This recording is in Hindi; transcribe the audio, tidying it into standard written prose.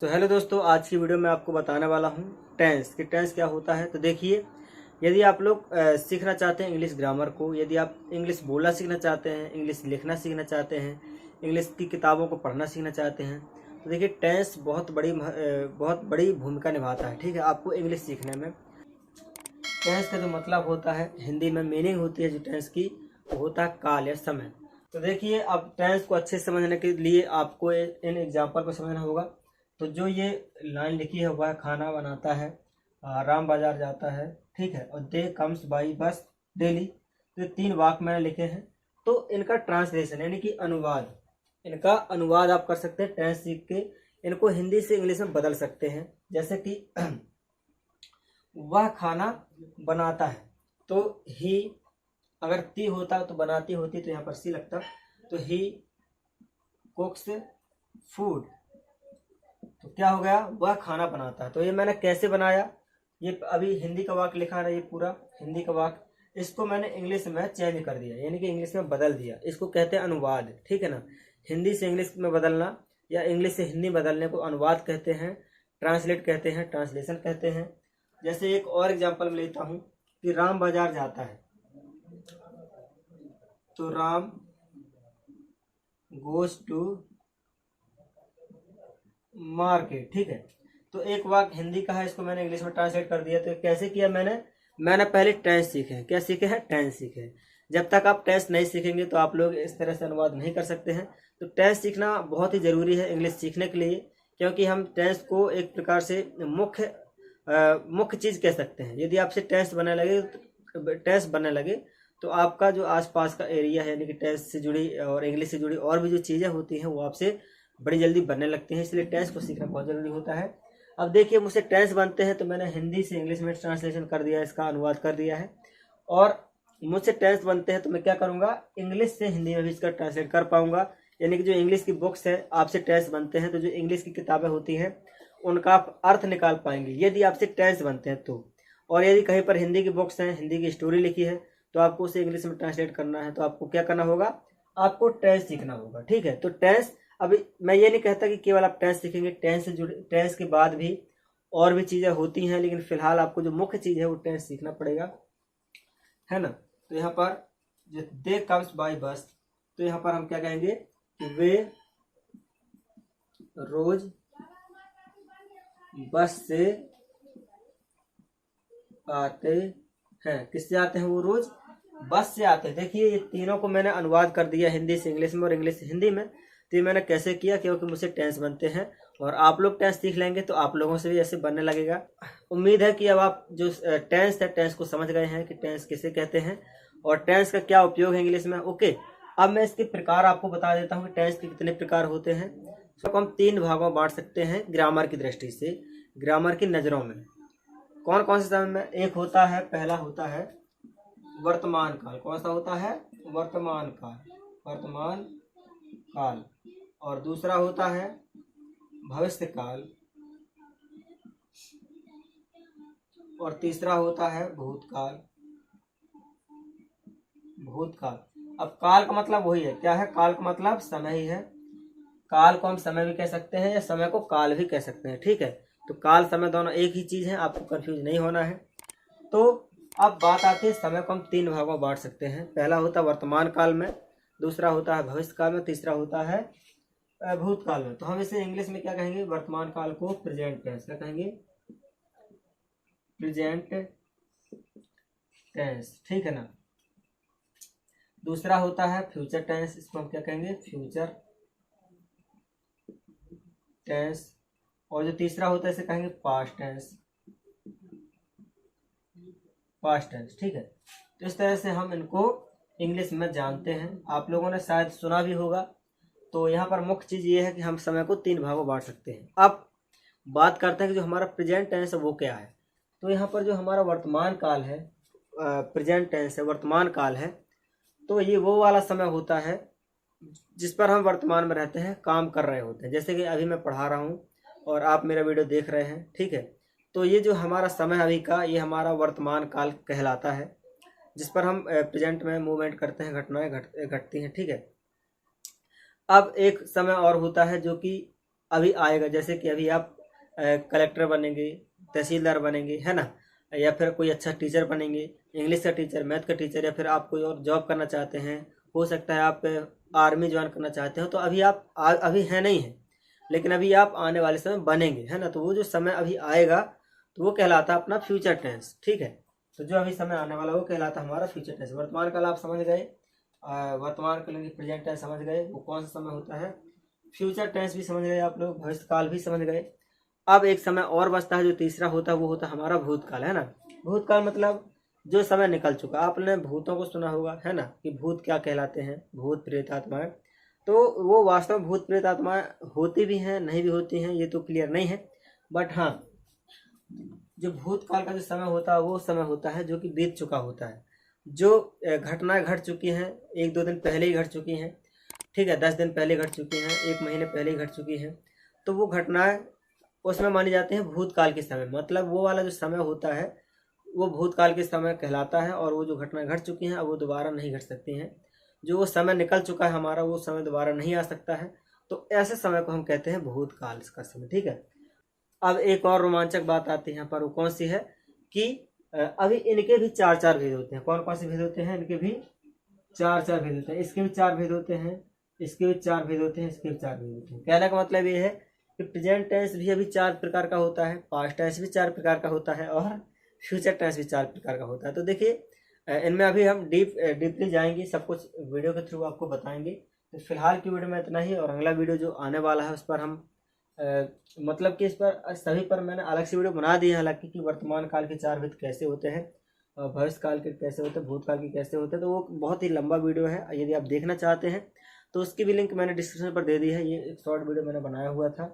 तो हेलो दोस्तों, आज की वीडियो में आपको बताने वाला हूँ टेंस कि टेंस क्या होता है। तो देखिए, यदि आप लोग सीखना चाहते हैं इंग्लिश ग्रामर को, यदि आप इंग्लिश बोलना सीखना चाहते हैं, इंग्लिश लिखना सीखना चाहते हैं, इंग्लिश की किताबों को पढ़ना सीखना चाहते हैं, तो देखिए टेंस बहुत बड़ी भूमिका निभाता है। ठीक है, आपको इंग्लिश सीखने में। टेंस का जो मतलब होता है, हिंदी में मीनिंग होती है जो टेंस की, वो होता है काल या समय। तो देखिए, अब टेंस को अच्छे से समझने के लिए आपको इन एग्जाम्पल को समझना होगा। तो जो ये लाइन लिखी है वह खाना बनाता है, राम बाजार जाता है, ठीक है, और they comes by bus daily. तो ये 3 वाक्य मैंने लिखे हैं। तो इनका ट्रांसलेशन यानी कि अनुवाद, इनका अनुवाद आप कर सकते हैं टेंस सीख के। इनको हिंदी से इंग्लिश में बदल सकते हैं। जैसे कि वह खाना बनाता है, तो ही, अगर ती होता तो बनाती होती, तो यहाँ पर सी लगता, तो ही कुक्स फूड। तो क्या हो गया, वह खाना बनाता है। तो ये मैंने कैसे बनाया, ये अभी हिंदी का वाक्य लिखा है, ये पूरा हिंदी का वाक्य, इसको मैंने इंग्लिश में चेंज कर दिया, यानी कि इंग्लिश में बदल दिया। इसको कहते हैं अनुवाद। ठीक है ना, हिंदी से इंग्लिश में बदलना या इंग्लिश से हिंदी बदलने को अनुवाद कहते हैं, ट्रांसलेट कहते हैं, ट्रांसलेशन कहते हैं। जैसे एक और एग्जांपल में लेता हूँ कि राम बाजार जाता है, तो राम गोज टू मार्केट। ठीक है, तो एक वाक्य हिंदी का है, इसको मैंने इंग्लिश में ट्रांसलेट कर दिया। तो कैसे किया मैंने पहले टेंस सीखे हैं। क्या सीखे हैं? टेंस सीखे हैं। जब तक आप टेंस नहीं सीखेंगे तो आप लोग इस तरह से अनुवाद नहीं कर सकते हैं। तो टेंस सीखना बहुत ही जरूरी है इंग्लिश सीखने के लिए, क्योंकि हम टेंस को एक प्रकार से मुख्य चीज कह सकते हैं। यदि आपसे टेंस बनने लगे तो आपका जो आसपास का एरिया है, यानी कि टेंस से जुड़ी और इंग्लिश से जुड़ी और भी जो चीजें होती हैं वो आपसे बड़ी जल्दी बनने लगती हैं। इसलिए टेंस को सीखना बहुत जरूरी होता है। अब देखिए, मुझसे टेंस बनते हैं तो मैंने हिंदी से इंग्लिश में ट्रांसलेशन कर दिया, इसका अनुवाद कर दिया है। और मुझसे टेंस बनते हैं तो मैं क्या करूंगा, इंग्लिश से हिंदी में भी इसका ट्रांसलेट कर पाऊंगा। यानी कि जो इंग्लिश की बुक्स है, आपसे टेंस बनते हैं तो जो इंग्लिश की किताबें होती हैं उनका आप अर्थ निकाल पाएंगे यदि आपसे टेंस बनते हैं तो। और यदि कहीं पर हिंदी की बुक्स हैं, हिंदी की स्टोरी लिखी है, तो आपको उसे इंग्लिश में ट्रांसलेट करना है, तो आपको क्या करना होगा, आपको टेंस सीखना होगा। ठीक है, तो टेंस, अभी मैं ये नहीं कहता कि केवल आप टेंस सीखेंगे, टेंस के बाद भी और भी चीजें होती हैं, लेकिन फिलहाल आपको जो मुख्य चीज है वो टेंस सीखना पड़ेगा, है ना। तो यहाँ पर जो दे कम्स बाय बस, तो यहाँ पर हम क्या कहेंगे कि वे रोज बस से आते हैं। किससे आते हैं? वो रोज बस से आते हैं। देखिए, ये तीनों को मैंने अनुवाद कर दिया, हिंदी से इंग्लिश में और इंग्लिश से हिंदी में। तो ये मैंने कैसे किया, क्योंकि मुझसे टेंस बनते हैं और आप लोग टेंस सीख लेंगे तो आप लोगों से भी ऐसे बनने लगेगा। उम्मीद है कि अब आप जो टेंस है, टेंस को समझ गए हैं कि टेंस किसे कहते हैं और टेंस का क्या उपयोग है इंग्लिश में। ओके, अब मैं इसके प्रकार आपको बता देता हूँ कि टेंस के कितने प्रकार होते हैं। तो हम 3 भागों में बांट सकते हैं ग्रामर की दृष्टि से, ग्रामर की नज़रों में। कौन कौन से समय में? एक होता है, पहला होता है वर्तमान काल। कौन सा होता है? वर्तमान काल, वर्तमान काल। और दूसरा होता है भविष्य काल, और तीसरा होता है भूतकाल, भूतकाल। अब काल का मतलब वही है, क्या है? काल का मतलब समय ही है। काल को हम समय भी कह सकते हैं या समय को काल भी कह सकते हैं। ठीक है, तो काल समय दोनों एक ही चीज है, आपको कंफ्यूज नहीं होना है। तो अब बात आती है, समय को हम 3 भागों में बांट सकते हैं। पहला होता है वर्तमान काल में, दूसरा होता है भविष्य काल में, तीसरा होता है भूतकाल में। तो हम इसे इंग्लिश में क्या कहेंगे? वर्तमान काल को प्रेजेंट टेंस। क्या कहेंगे? Present tense. ठीक है ना। दूसरा होता है फ्यूचर टेंस, इसको हम क्या कहेंगे? Future tense. और जो तीसरा होता है इसे कहेंगे पास्ट टेंस, पास्ट टेंस। ठीक है, तो इस तरह से हम इनको इंग्लिश में जानते हैं। आप लोगों ने शायद सुना भी होगा। तो यहाँ पर मुख्य चीज ये है कि हम समय को 3 भागों में बांट सकते हैं। अब बात करते हैं कि जो हमारा प्रेजेंट टेंस है वो क्या है। तो यहाँ पर जो हमारा वर्तमान काल है, प्रेजेंट टेंस है, वर्तमान काल है, तो ये वो वाला समय होता है जिस पर हम वर्तमान में रहते हैं, काम कर रहे होते हैं। जैसे कि अभी मैं पढ़ा रहा हूँ और आप मेरा वीडियो देख रहे हैं। ठीक है, तो ये जो हमारा समय अभी का, ये हमारा वर्तमान काल कहलाता है, जिस पर हम प्रेजेंट में मूवमेंट करते हैं, घटनाएं घटती हैं। ठीक है, अब एक समय और होता है जो कि अभी आएगा, जैसे कि अभी आप कलेक्टर बनेंगे, तहसीलदार बनेंगे, है ना, या फिर कोई अच्छा टीचर बनेंगे, इंग्लिश का टीचर, मैथ का टीचर, या फिर आप कोई और जॉब करना चाहते हैं, हो सकता है आप आर्मी ज्वाइन करना चाहते हो, तो अभी आप अभी है नहीं है, लेकिन अभी आप आने वाले समय बनेंगे, है ना। तो वो जो समय अभी आएगा तो वो कहलाता है अपना फ्यूचर टेंस, ठीक है। तो जो अभी समय आने वाला वो कहलाता है हमारा फ्यूचर टेंस। वर्तमान काल आप समझ गए, वर्तमान काल की प्रेजेंट टेंस समझ गए, वो कौन सा समय होता है। फ्यूचर टेंस भी समझ गए आप लोग, भविष्य काल भी समझ गए। अब एक समय और बचता है जो तीसरा होता है, वो होता है हमारा भूतकाल, है ना। भूतकाल मतलब जो समय निकल चुका। आपने भूतों को सुना होगा, है ना, कि भूत क्या कहलाते हैं, भूत प्रेत आत्माएं। तो वो वास्तव में भूत प्रेत आत्माएं होती भी हैं, नहीं भी होती हैं, ये तो क्लियर नहीं है। बट हाँ, जो भूतकाल का जो समय होता है वो समय होता है जो कि बीत चुका होता है, जो घटनाएं घट चुकी हैं, 1-2 दिन पहले ही घट चुकी हैं, ठीक है, 10 दिन पहले घट चुकी हैं, 1 महीने पहले ही घट चुकी हैं। तो वो घटनाएं उसमें मानी जाती हैं भूतकाल के समय। मतलब वो वाला जो समय होता है वो भूतकाल के समय कहलाता है, और वो जो घटनाएं घट चुकी हैं अब वो दोबारा नहीं घट सकती हैं। जो वो समय निकल चुका है हमारा, वो समय दोबारा नहीं आ सकता है। तो ऐसे समय को हम कहते हैं भूतकाल का समय, ठीक है। अब एक और रोमांचक बात आती है यहाँ पर, वो कौन सी है कि अभी इनके भी 4-4 भेद होते हैं। कौन कौन से भेद होते हैं? इनके भी 4-4 भेद होते हैं। इसके भी 4 भेद होते हैं, इसके भी 4 भेद होते हैं, इसके भी 4 भेद होते हैं। कहने का मतलब ये है कि प्रेजेंट टेंस भी अभी 4 प्रकार का होता है, पास्ट टेंस भी 4 प्रकार का होता है, और फ्यूचर टेंस भी 4 प्रकार का होता है। तो देखिए इनमें अभी हम डीपली जाएंगे, सब कुछ वीडियो के थ्रू आपको बताएंगे। तो फिलहाल की वीडियो में इतना ही, और अगला वीडियो जो आने वाला है उस पर हम मतलब कि इस पर सभी पर मैंने अलग से वीडियो बना दी है, हालांकि कि वर्तमान काल के 4 भेद कैसे होते हैं, भविष्य काल के कैसे होते हैं, भूतकाल के कैसे होते हैं। तो वो बहुत ही लंबा वीडियो है, यदि आप देखना चाहते हैं तो उसकी भी लिंक मैंने डिस्क्रिप्शन पर दे दी है। ये एक शॉर्ट वीडियो मैंने बनाया हुआ था।